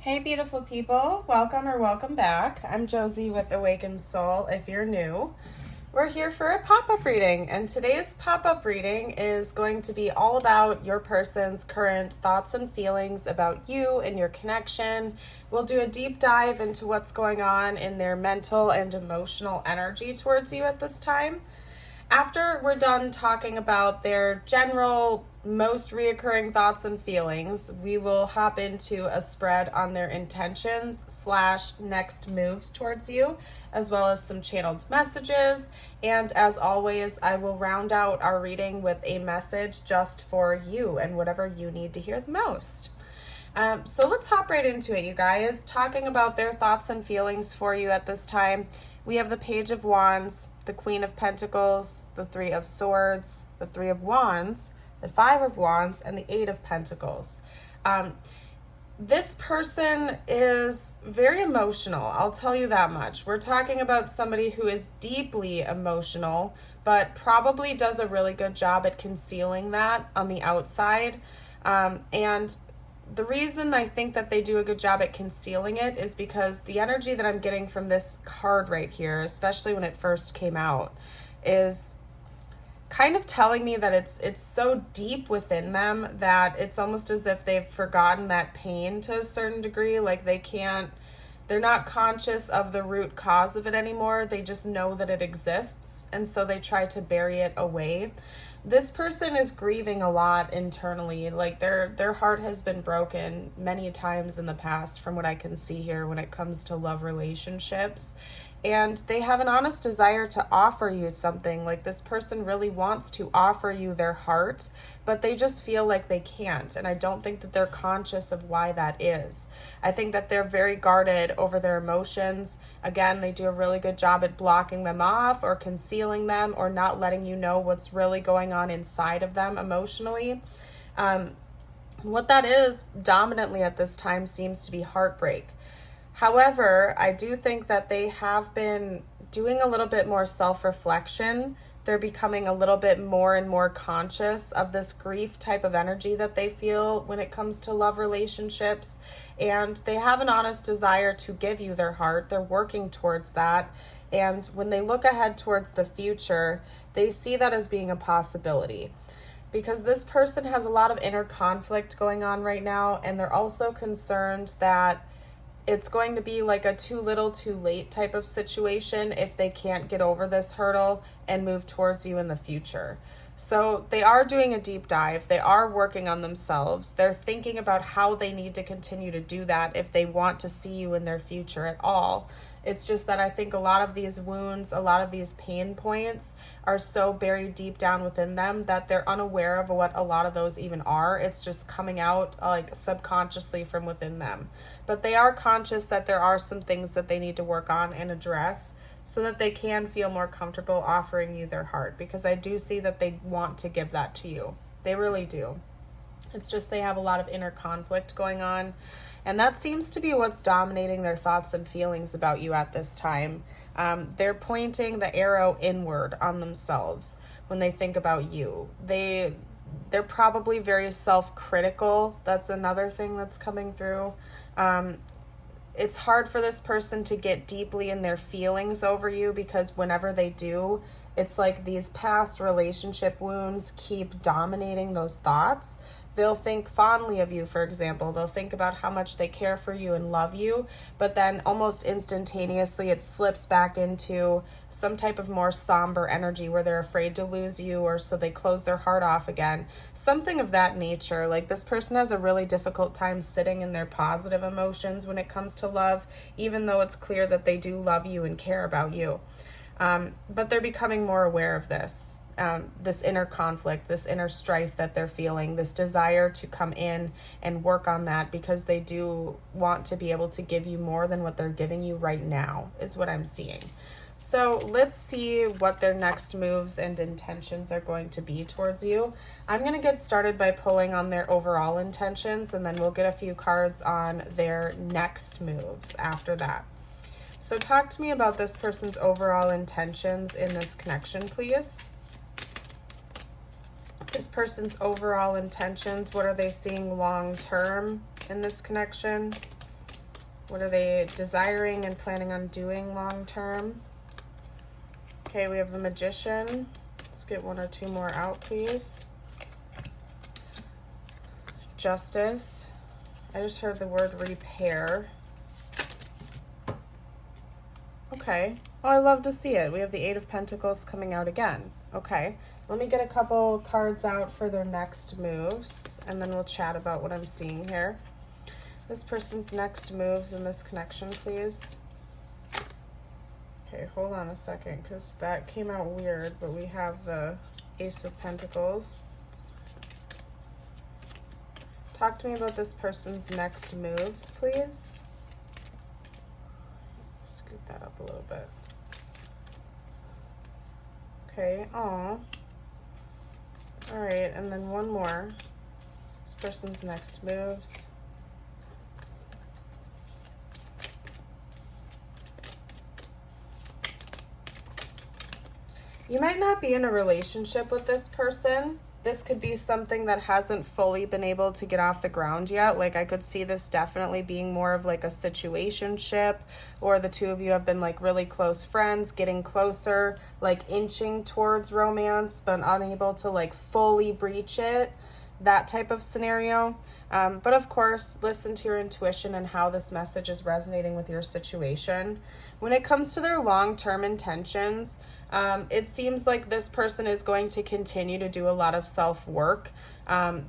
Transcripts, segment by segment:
Hey beautiful people, welcome or welcome back. I'm Josie with Awakened Soul. If you're new, we're here for a pop-up reading, and today's pop-up reading is going to be all about your person's current thoughts and feelings about you and your connection. We'll do a deep dive into what's going on in their mental and emotional energy towards you at this time. After we're done talking about their general, most reoccurring thoughts and feelings, we will hop into a spread on their intentions / next moves towards you, as well as some channeled messages. And as always, I will round out our reading with a message just for you and whatever you need to hear the most. So let's hop right into it, you guys. Talking about their thoughts and feelings for you at this time, we have the Page of Wands, the Queen of Pentacles, the Three of Swords, the Three of Wands, the Five of Wands, and the Eight of Pentacles. This person is very emotional, I'll tell you that much. We're talking about somebody who is deeply emotional, but probably does a really good job at concealing that on the outside. And the reason I think that they do a good job at concealing it is because the energy that I'm getting from this card right here, especially when it first came out, is kind of telling me that it's so deep within them that it's almost as if they've forgotten that pain to a certain degree. Like they're not conscious of the root cause of it anymore. They just know that it exists, and so they try to bury it away. This person is grieving a lot internally. Like their heart has been broken many times in the past from what I can see here when it comes to love relationships. And they have an honest desire to offer you something. Like this person really wants to offer you their heart, but they just feel like they can't. And I don't think that they're conscious of why that is. I think that they're very guarded over their emotions. Again, they do a really good job at blocking them off or concealing them or not letting you know what's really going on inside of them emotionally. What that is dominantly at this time seems to be heartbreak. However, I do think that they have been doing a little bit more self-reflection. They're becoming a little bit more and more conscious of this grief type of energy that they feel when it comes to love relationships. And they have an honest desire to give you their heart. They're working towards that. And when they look ahead towards the future, they see that as being a possibility. Because this person has a lot of inner conflict going on right now. And they're also concerned that it's going to be like a too little too late type of situation if they can't get over this hurdle and move towards you in the future. So they are doing a deep dive. They are working on themselves. They're thinking about how they need to continue to do that if they want to see you in their future at all. It's just that I think a lot of these wounds, a lot of these pain points are so buried deep down within them that they're unaware of what a lot of those even are. It's just coming out like subconsciously from within them. But they are conscious that there are some things that they need to work on and address so that they can feel more comfortable offering you their heart, because I do see that they want to give that to you. They really do. It's just they have a lot of inner conflict going on. And that seems to be what's dominating their thoughts and feelings about you at this time. They're pointing the arrow inward on themselves when they think about you. They're probably very self-critical. That's another thing that's coming through. It's hard for this person to get deeply in their feelings over you, because whenever they do, it's like these past relationship wounds keep dominating those thoughts. They'll think fondly of you, for example. They'll think about how much they care for you and love you, but then almost instantaneously it slips back into some type of more somber energy where they're afraid to lose you, or so they close their heart off again. Something of that nature. Like this person has a really difficult time sitting in their positive emotions when it comes to love, even though it's clear that they do love you and care about you. But they're becoming more aware of this. This inner conflict, this inner strife that they're feeling, this desire to come in and work on that, because they do want to be able to give you more than what they're giving you right now, is what I'm seeing. So let's see what their next moves and intentions are going to be towards you. I'm going to get started by pulling on their overall intentions, and then we'll get a few cards on their next moves after that. So talk to me about this person's overall intentions in this connection, please. This person's overall intentions, what are they seeing long term in this connection? What are they desiring and planning on doing long term? Okay, we have the Magician. Let's get one or two more out, please. Justice. I just heard the word repair. Okay. Oh, I love to see it. We have the Eight of Pentacles coming out again. Okay. Let me get a couple cards out for their next moves, and then we'll chat about what I'm seeing here. This person's next moves in this connection, please. Okay, hold on a second, because that came out weird, but we have the Ace of Pentacles. Talk to me about this person's next moves, please. Scoot that up a little bit. Okay, aw. All right, and then one more. This person's next moves. You might not be in a relationship with this person. This could be something that hasn't fully been able to get off the ground yet. Like, I could see this definitely being more of like a situationship, or the two of you have been like really close friends, getting closer, like inching towards romance, but unable to like fully breach it. That type of scenario. But of course, listen to your intuition and how this message is resonating with your situation. When it comes to their long-term intentions, it seems like this person is going to continue to do a lot of self-work.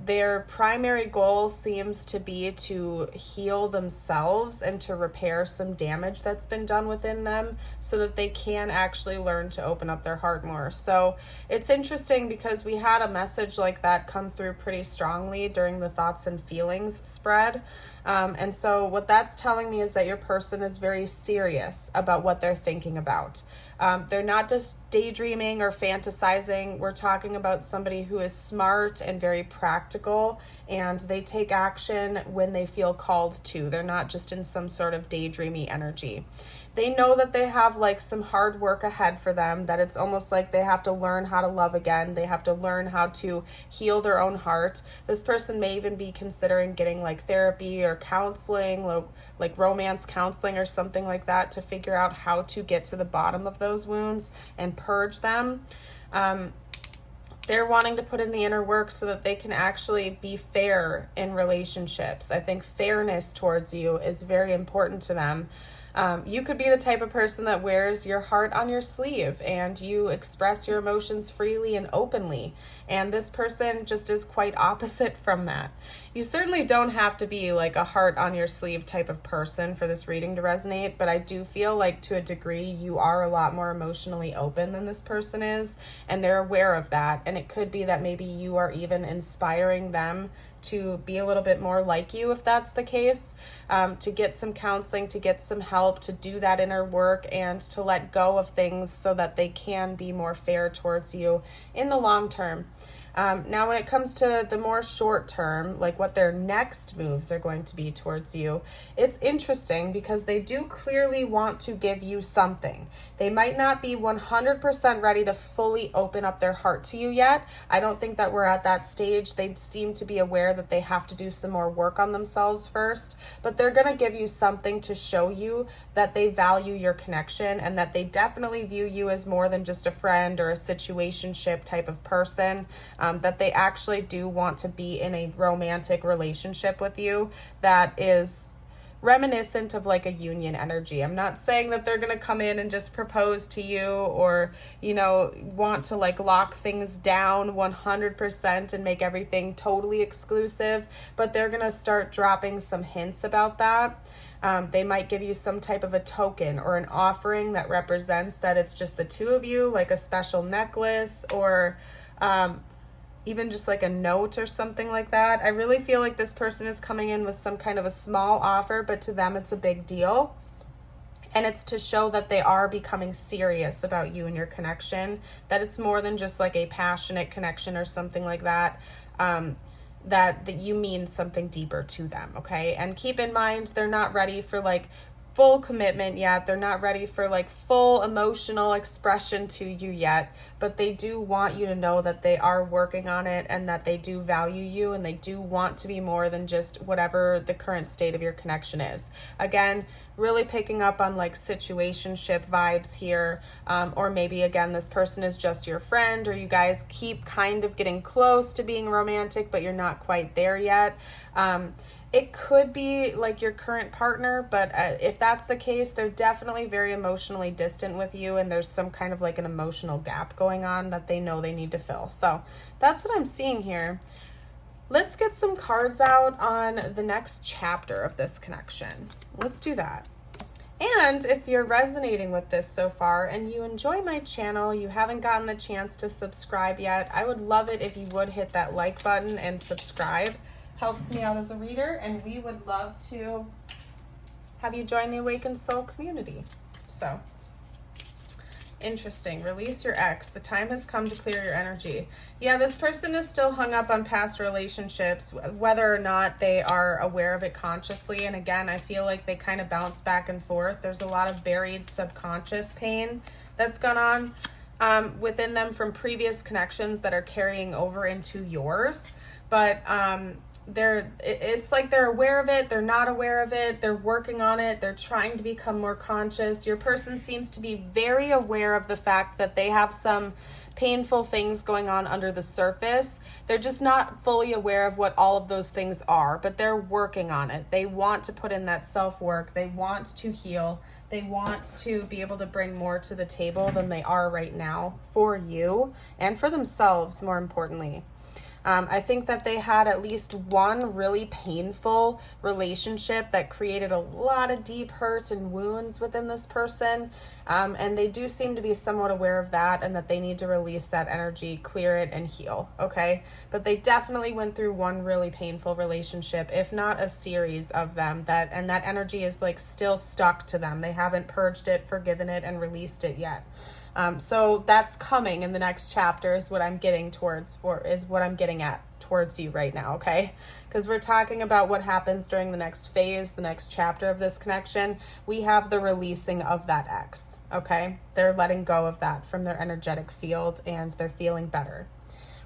Their primary goal seems to be to heal themselves and to repair some damage that's been done within them so that they can actually learn to open up their heart more. So it's interesting because we had a message like that come through pretty strongly during the thoughts and feelings spread. And so what that's telling me is that your person is very serious about what they're thinking about. They're not just daydreaming or fantasizing. We're talking about somebody who is smart and very practical, and they take action when they feel called to. They're not just in some sort of daydreamy energy. They know that they have like some hard work ahead for them, that it's almost like they have to learn how to love again. They have to learn how to heal their own heart. This person may even be considering getting like therapy or counseling, like romance counseling or something like that, to figure out how to get to the bottom of those wounds and purge them. They're wanting to put in the inner work so that they can actually be fair in relationships. I think fairness towards you is very important to them. You could be the type of person that wears your heart on your sleeve and you express your emotions freely and openly. And this person just is quite opposite from that. You certainly don't have to be like a heart on your sleeve type of person for this reading to resonate, but I do feel like to a degree you are a lot more emotionally open than this person is, and they're aware of that. And it could be that maybe you are even inspiring them to be a little bit more like you, if that's the case, to get some counseling, to get some help, to do that inner work, and to let go of things so that they can be more fair towards you in the long term. Now, when it comes to the more short term, like what their next moves are going to be towards you, it's interesting because they do clearly want to give you something. They might not be 100% ready to fully open up their heart to you yet. I don't think that we're at that stage. They seem to be aware that they have to do some more work on themselves first, but they're going to give you something to show you that they value your connection and that they definitely view you as more than just a friend or a situationship type of person. That they actually do want to be in a romantic relationship with you that is reminiscent of like a union energy. I'm not saying that they're going to come in and just propose to you or, you know, want to like lock things down 100% and make everything totally exclusive, but they're going to start dropping some hints about that. They might give you some type of a token or an offering that represents that it's just the two of you, like a special necklace or even just like a note or something like that. I really feel like this person is coming in with some kind of a small offer, but to them it's a big deal. And it's to show that they are becoming serious about you and your connection, that it's more than just like a passionate connection or something like that, that you mean something deeper to them, okay? And keep in mind, they're not ready for like full commitment yet. They're not ready for like full emotional expression to you yet, but they do want you to know that they are working on it and that they do value you and they do want to be more than just whatever the current state of your connection is. Again, really picking up on like situationship vibes here, or maybe again this person is just your friend, or you guys keep kind of getting close to being romantic but you're not quite there yet. It could be like your current partner, but if that's the case, they're definitely very emotionally distant with you and there's some kind of like an emotional gap going on that they know they need to fill. So that's what I'm seeing here. Let's get some cards out on the next chapter of this connection. Let's do that. And if you're resonating with this so far and you enjoy my channel, you haven't gotten the chance to subscribe yet, I would love it if you would hit that like button and subscribe. Helps me out as a reader, and we would love to have you join the Awakened Soul community. So, interesting. Release your ex. The time has come to clear your energy. Yeah, this person is still hung up on past relationships, whether or not they are aware of it consciously. And again, I feel like they kind of bounce back and forth. There's a lot of buried subconscious pain that's gone on within them from previous connections that are carrying over into yours. But it's like they're aware of it, they're not aware of it, they're working on it, they're trying to become more conscious. Your person seems to be very aware of the fact that they have some painful things going on under the surface. They're just not fully aware of what all of those things are, but they're working on it. They want to put in that self-work, they want to heal, they want to be able to bring more to the table than they are right now for you and for themselves, more importantly. I think that they had at least one really painful relationship that created a lot of deep hurt and wounds within this person. And they do seem to be somewhat aware of that and that they need to release that energy, clear it, and heal, okay? But they definitely went through one really painful relationship, if not a series of them, and that energy is like still stuck to them. They haven't purged it, forgiven it, and released it yet. So that's coming in the next chapter is what I'm getting at towards you right now, okay? Because we're talking about what happens during the next phase, the next chapter of this connection. We have the releasing of that ex, okay? They're letting go of that from their energetic field and they're feeling better.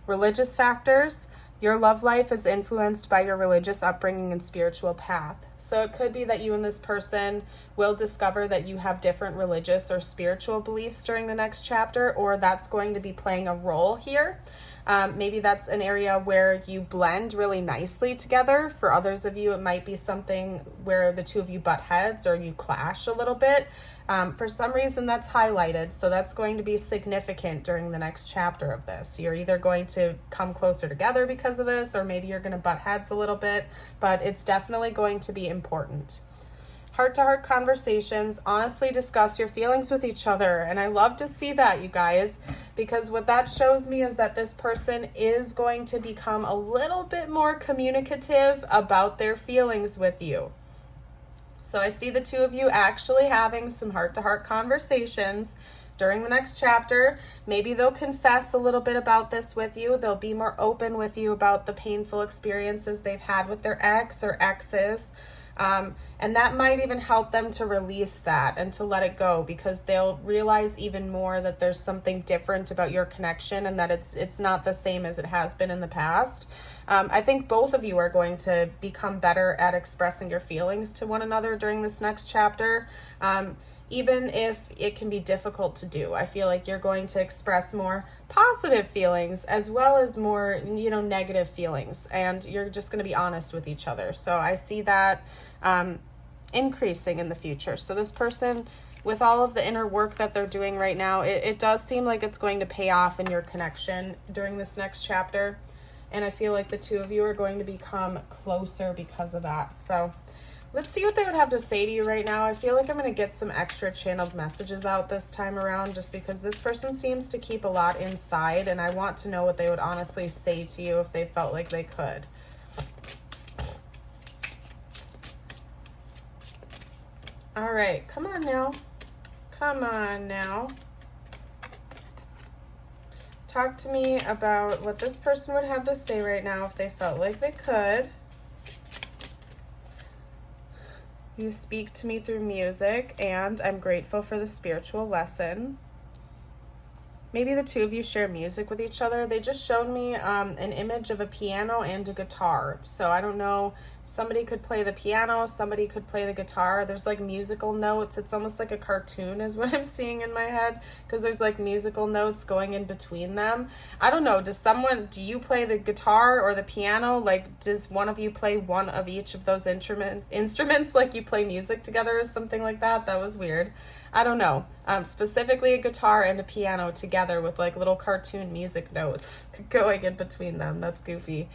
Religious factors. Your love life is influenced by your religious upbringing and spiritual path. So it could be that you and this person will discover that you have different religious or spiritual beliefs during the next chapter, or that's going to be playing a role here. Maybe that's an area where you blend really nicely together. For others of you, it might be something where the two of you butt heads or you clash a little bit. For some reason, that's highlighted, so that's going to be significant during the next chapter of this. You're either going to come closer together because of this, or maybe you're going to butt heads a little bit, but it's definitely going to be important. Heart-to-heart conversations, honestly discuss your feelings with each other, and I love to see that, you guys, because what that shows me is that this person is going to become a little bit more communicative about their feelings with you. So I see the two of you actually having some heart-to-heart conversations during the next chapter. Maybe they'll confess a little bit about this with you. They'll be more open with you about the painful experiences they've had with their ex or exes. And that might even help them to release that and to let it go, because they'll realize even more that there's something different about your connection and that it's not the same as it has been in the past. I think both of you are going to become better at expressing your feelings to one another during this next chapter. Even if it can be difficult to do, I feel like you're going to express more positive feelings as well as more, negative feelings, and you're just going to be honest with each other. So I see that increasing in the future. So this person, with all of the inner work that they're doing right now, it does seem like it's going to pay off in your connection during this next chapter. And I feel like the two of you are going to become closer because of that. So let's see what they would have to say to you right now. I feel like I'm going to get some extra channeled messages out this time around, just because this person seems to keep a lot inside, and I want to know what they would honestly say to you if they felt like they could. All right, come on now. Come on now. Talk to me about what this person would have to say right now if they felt like they could. You speak to me through music, and I'm grateful for the spiritual lesson. Maybe the two of you share music with each other. They just showed me an image of a piano and a guitar. So I don't know, somebody could play the piano, somebody could play the guitar. There's like musical notes. It's almost like a cartoon is what I'm seeing in my head, because there's like musical notes going in between them. I don't know, do you play the guitar or the piano? Like, does one of you play one of each of those instruments like you play music together or something like that? That was weird. I don't know. Specifically a guitar and a piano together with like little cartoon music notes going in between them. That's goofy.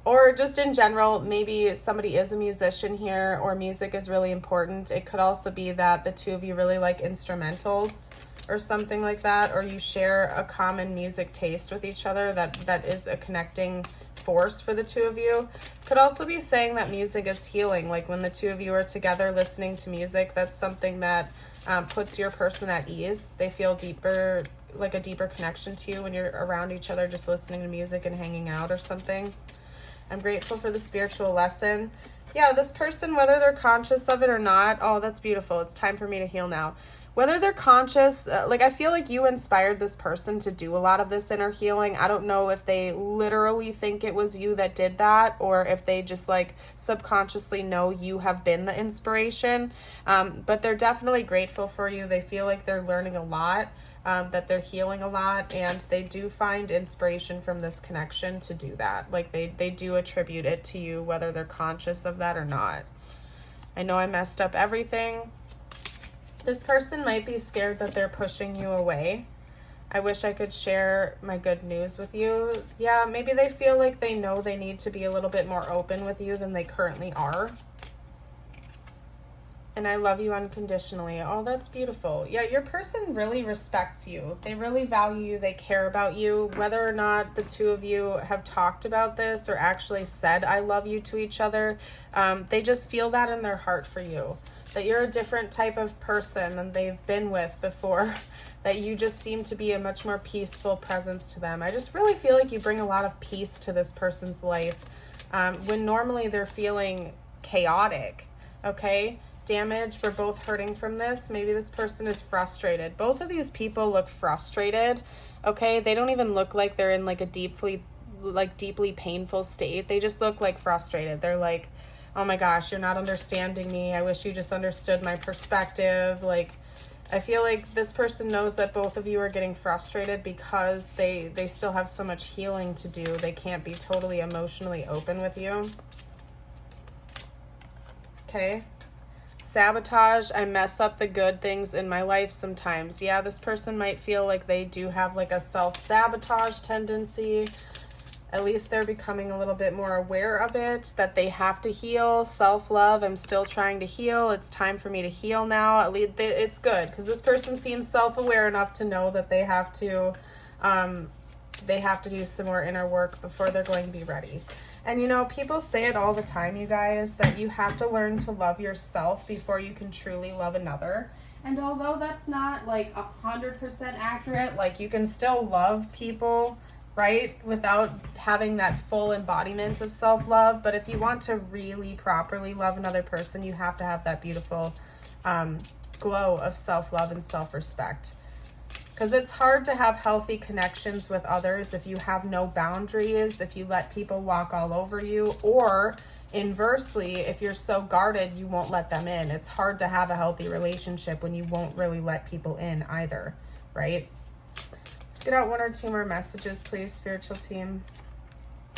Or just in general, maybe somebody is a musician here or music is really important. It could also be that the two of you really like instrumentals or something like that, or you share a common music taste with each other that is a connecting force for the two of you. Could also be saying that music is healing. Like when the two of you are together listening to music, that's something that puts your person at ease. They feel deeper, like a deeper connection to you when you're around each other, just listening to music and hanging out or something. I'm grateful for the spiritual lesson. Yeah, this person, whether they're conscious of it or not, oh, that's beautiful. It's time for me to heal now. Whether they're conscious, like I feel like you inspired this person to do a lot of this inner healing. I don't know if they literally think it was you that did that, or if they just like subconsciously know you have been the inspiration. But they're definitely grateful for you. They feel like they're learning a lot, that they're healing a lot, and they do find inspiration from this connection to do that. Like they do attribute it to you, whether they're conscious of that or not. I know I messed up everything. This person might be scared that they're pushing you away. I wish I could share my good news with you. Yeah, maybe they feel like they know they need to be a little bit more open with you than they currently are. And I love you unconditionally. Oh, that's beautiful. Yeah, your person really respects you. They really value you. They care about you. Whether or not the two of you have talked about this or actually said I love you to each other, they just feel that in their heart for you. That you're a different type of person than they've been with before. That you just seem to be a much more peaceful presence to them. I just really feel like you bring a lot of peace to this person's life when normally they're feeling chaotic. Okay? Damage, we're both hurting from this. Maybe this person is frustrated. Both of these people look frustrated. Okay? They don't even look like they're in like a deeply painful state. They just look like frustrated. They're like, oh my gosh, you're not understanding me. I wish you just understood my perspective. Like, I feel like this person knows that both of you are getting frustrated because they still have so much healing to do. They can't be totally emotionally open with you. Okay. Sabotage. I mess up the good things in my life sometimes. Yeah, this person might feel like they do have like a self-sabotage tendency. At least they're becoming a little bit more aware of it, that they have to heal. Self-love, I'm still trying to heal. It's time for me to heal now. At least it's good because this person seems self-aware enough to know that they have to do some more inner work before they're going to be ready. And you know, people say it all the time, you guys, that you have to learn to love yourself before you can truly love another. And although that's not like 100% accurate, like you can still love people, right, without having that full embodiment of self-love. But if you want to really properly love another person, you have to have that beautiful glow of self-love and self-respect. Because it's hard to have healthy connections with others if you have no boundaries, if you let people walk all over you, or inversely, if you're so guarded, you won't let them in. It's hard to have a healthy relationship when you won't really let people in either, right? Let's get out one or two more messages, please, spiritual team.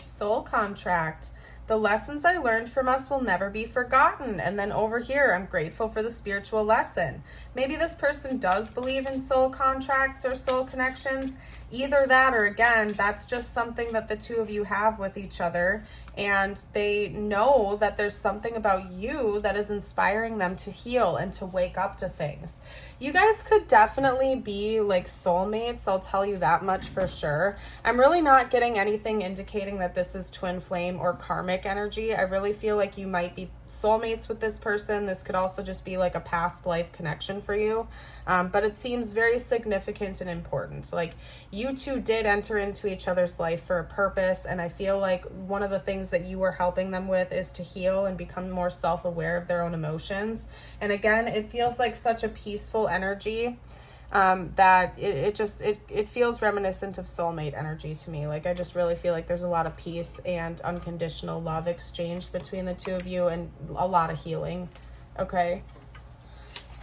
Soul contract. The lessons I learned from us will never be forgotten. And then over here, I'm grateful for the spiritual lesson. Maybe this person does believe in soul contracts or soul connections. Either that or again, that's just something that the two of you have with each other. And they know that there's something about you that is inspiring them to heal and to wake up to things. You guys could definitely be like soulmates, I'll tell you that much for sure. I'm really not getting anything indicating that this is twin flame or karmic energy. I really feel like you might be soulmates with this person. This could also just be like a past life connection for you. But it seems very significant and important. Like, you two did enter into each other's life for a purpose. And I feel like one of the things that you were helping them with is to heal and become more self-aware of their own emotions. And again, it feels like such a peaceful energy. That it feels reminiscent of soulmate energy to me. Like, I just really feel like there's a lot of peace and unconditional love exchanged between the two of you, and a lot of healing. Okay.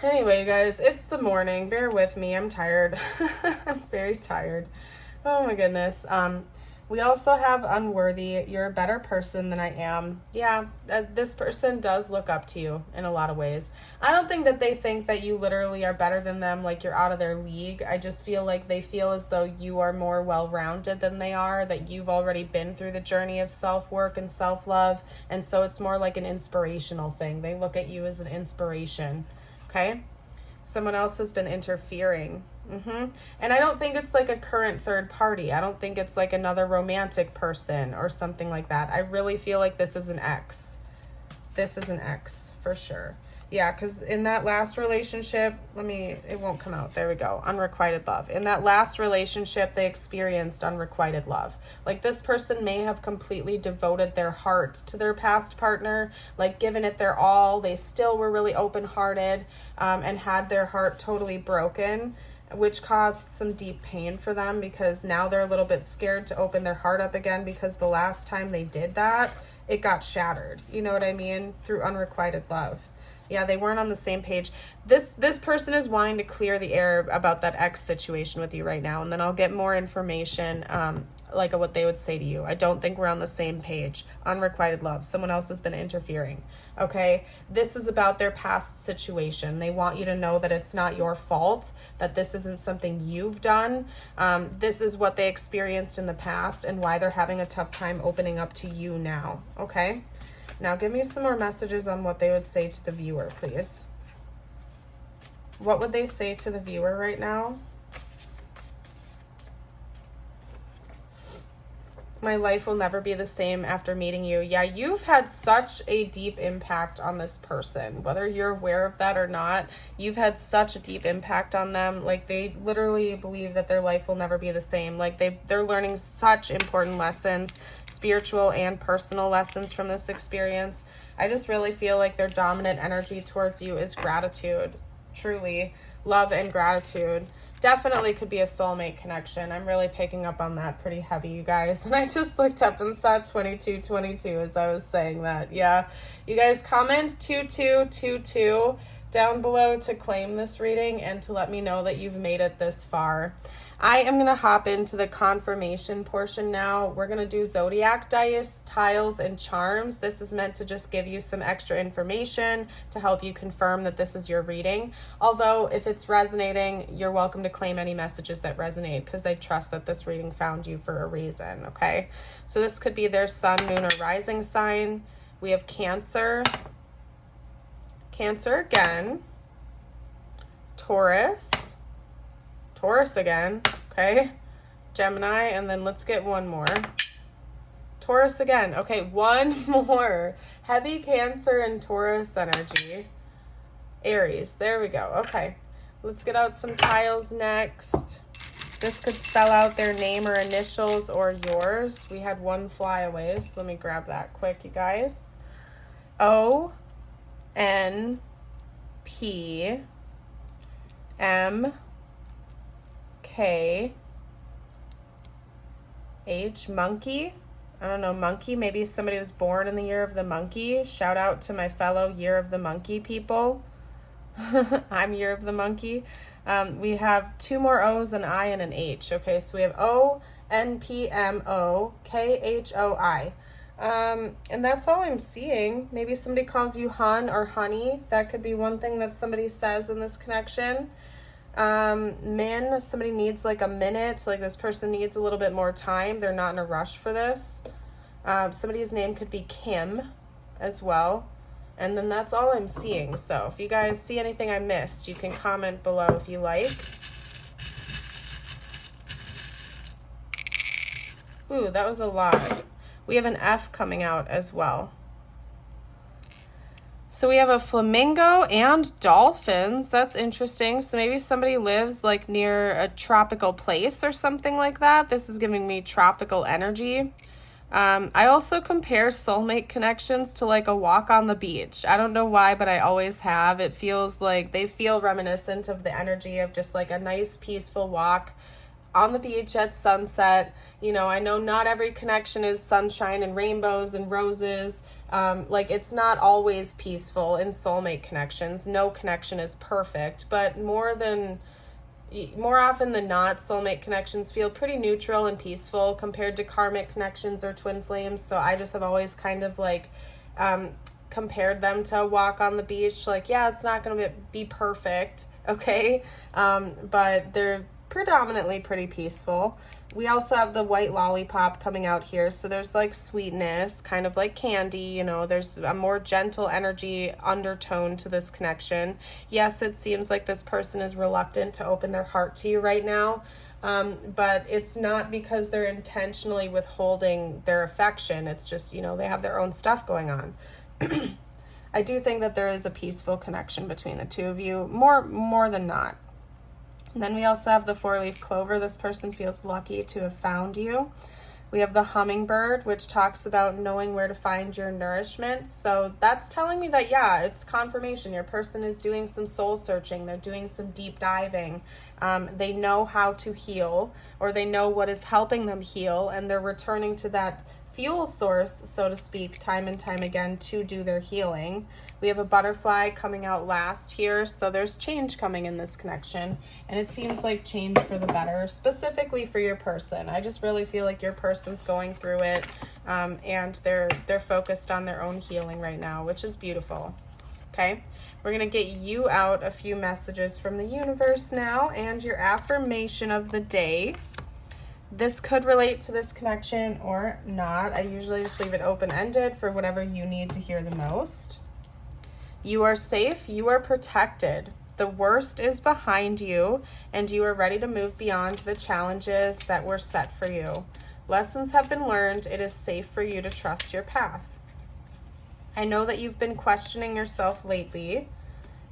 Anyway, guys, it's the morning. Bear with me. I'm tired. I'm very tired. Oh my goodness. We also have unworthy. You're a better person than I am. Yeah, this person does look up to you in a lot of ways. I don't think that they think that you literally are better than them, like you're out of their league. I just feel like they feel as though you are more well-rounded than they are, that you've already been through the journey of self-work and self-love, and so it's more like an inspirational thing. They look at you as an inspiration, okay? Someone else has been interfering. And I don't think it's like a current third party. I don't think it's like another romantic person or something like that. I really feel like this is an ex. This is an ex for sure. Yeah, because in that last relationship, it won't come out. There we go. Unrequited love. In that last relationship, they experienced unrequited love. Like, this person may have completely devoted their heart to their past partner, like given it their all. They still were really open-hearted, and had their heart totally broken, which caused some deep pain for them, because now they're a little bit scared to open their heart up again, because the last time they did that, it got shattered. You know what I mean? Through unrequited love. Yeah, they weren't on the same page. This person is wanting to clear the air about that ex situation with you right now, and then I'll get more information, like what they would say to you. I don't think we're on the same page. Unrequited love. Someone else has been interfering. Okay? This is about their past situation. They want you to know that it's not your fault, that this isn't something you've done. This is what they experienced in the past and why they're having a tough time opening up to you now. Okay? Now give me some more messages on what they would say to the viewer, please. What would they say to the viewer right now? My life will never be the same after meeting you. Yeah, you've had such a deep impact on this person. Whether you're aware of that or not, you've had such a deep impact on them. Like, they literally believe that their life will never be the same. Like, they're learning such important lessons, spiritual and personal lessons from this experience. I just really feel like their dominant energy towards you is gratitude. Truly, love and gratitude. Definitely could be a soulmate connection. I'm really picking up on that pretty heavy, you guys. And I just looked up and saw 2222 as I was saying that. Yeah, you guys comment 2222 down below to claim this reading and to let me know that you've made it this far. I am going to hop into the confirmation portion now. We're going to do zodiac dice, tiles, and charms. This is meant to just give you some extra information to help you confirm that this is your reading. Although, if it's resonating, you're welcome to claim any messages that resonate, because I trust that this reading found you for a reason, okay? So this could be their sun, moon, or rising sign. We have Cancer. Cancer again. Taurus. Taurus again, okay? Gemini, and then let's get one more. Taurus again. Okay, one more. Heavy Cancer and Taurus energy. Aries, there we go. Okay, let's get out some tiles next. This could spell out their name or initials or yours. We had one fly away, so let me grab that quick, you guys. O-N-P-M K-H, monkey. I don't know, monkey. Maybe somebody was born in the year of the monkey. Shout out to my fellow year of the monkey people. I'm year of the monkey. We have two more O's, an I, and an H. Okay, so we have O-N-P-M-O-K-H-O-I. And that's all I'm seeing. Maybe somebody calls you hun or honey. That could be one thing that somebody says in this connection. Min, somebody needs like a minute, like this person needs a little bit more time. They're not in a rush for this. Somebody's name could be Kim as well. And then that's all I'm seeing. So if you guys see anything I missed, you can comment below if you like. Ooh, that was a lot. We have an F coming out as well. So we have a flamingo and dolphins. That's interesting. So maybe somebody lives like near a tropical place or something like that. This is giving me tropical energy. I also compare soulmate connections to like a walk on the beach. I don't know why, but I always have. It feels like they feel reminiscent of the energy of just like a nice, peaceful walk on the beach at sunset. You know, I know not every connection is sunshine and rainbows and roses. Like it's not always peaceful in soulmate connections. No connection is perfect, but more often than not, soulmate connections feel pretty neutral and peaceful compared to karmic connections or twin flames. So I just have always kind of like compared them to a walk on the beach. Like, yeah, it's not going to be perfect, okay? But they're predominantly pretty peaceful. We also have the white lollipop coming out here. So there's like sweetness, kind of like candy, you know, there's a more gentle energy undertone to this connection. Yes, it seems like this person is reluctant to open their heart to you right now. But it's not because they're intentionally withholding their affection. It's just, you know, they have their own stuff going on. I do think that there is a peaceful connection between the two of you, more than not. And then we also have the 4-leaf clover. This person feels lucky to have found you. We have the hummingbird, which talks about knowing where to find your nourishment. So that's telling me that, yeah, it's confirmation. Your person is doing some soul searching. They're doing some deep diving. They know how to heal, or they know what is helping them heal, and they're returning to that fuel source, so to speak, time and time again to do their healing. We have a butterfly coming out last here, so there's change coming in this connection, and it seems like change for the better, specifically for your person. I just really feel like your person's going through it, and they're focused on their own healing right now, which is beautiful. Okay, we're gonna get you out a few messages from the universe now, and your affirmation of the day. This could relate to this connection or not. I usually just leave it open-ended for whatever you need to hear the most. You are safe. You are protected. The worst is behind you, and you are ready to move beyond the challenges that were set for you. Lessons have been learned. It is safe for you to trust your path. I know that you've been questioning yourself lately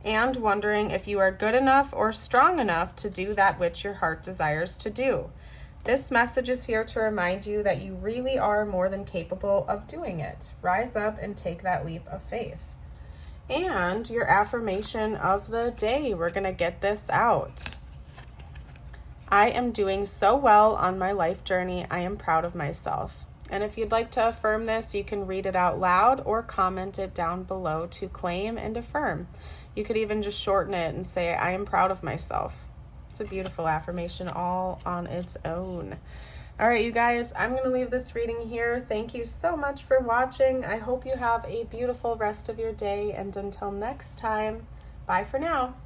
and wondering if you are good enough or strong enough to do that which your heart desires to do. This message is here to remind you that you really are more than capable of doing it. Rise up and take that leap of faith. And your affirmation of the day, we're going to get this out. I am doing so well on my life journey. I am proud of myself. And if you'd like to affirm this, you can read it out loud or comment it down below to claim and affirm. You could even just shorten it and say, I am proud of myself. It's a beautiful affirmation all on its own. All right, you guys, I'm going to leave this reading here. Thank you so much for watching. I hope you have a beautiful rest of your day. And until next time, bye for now.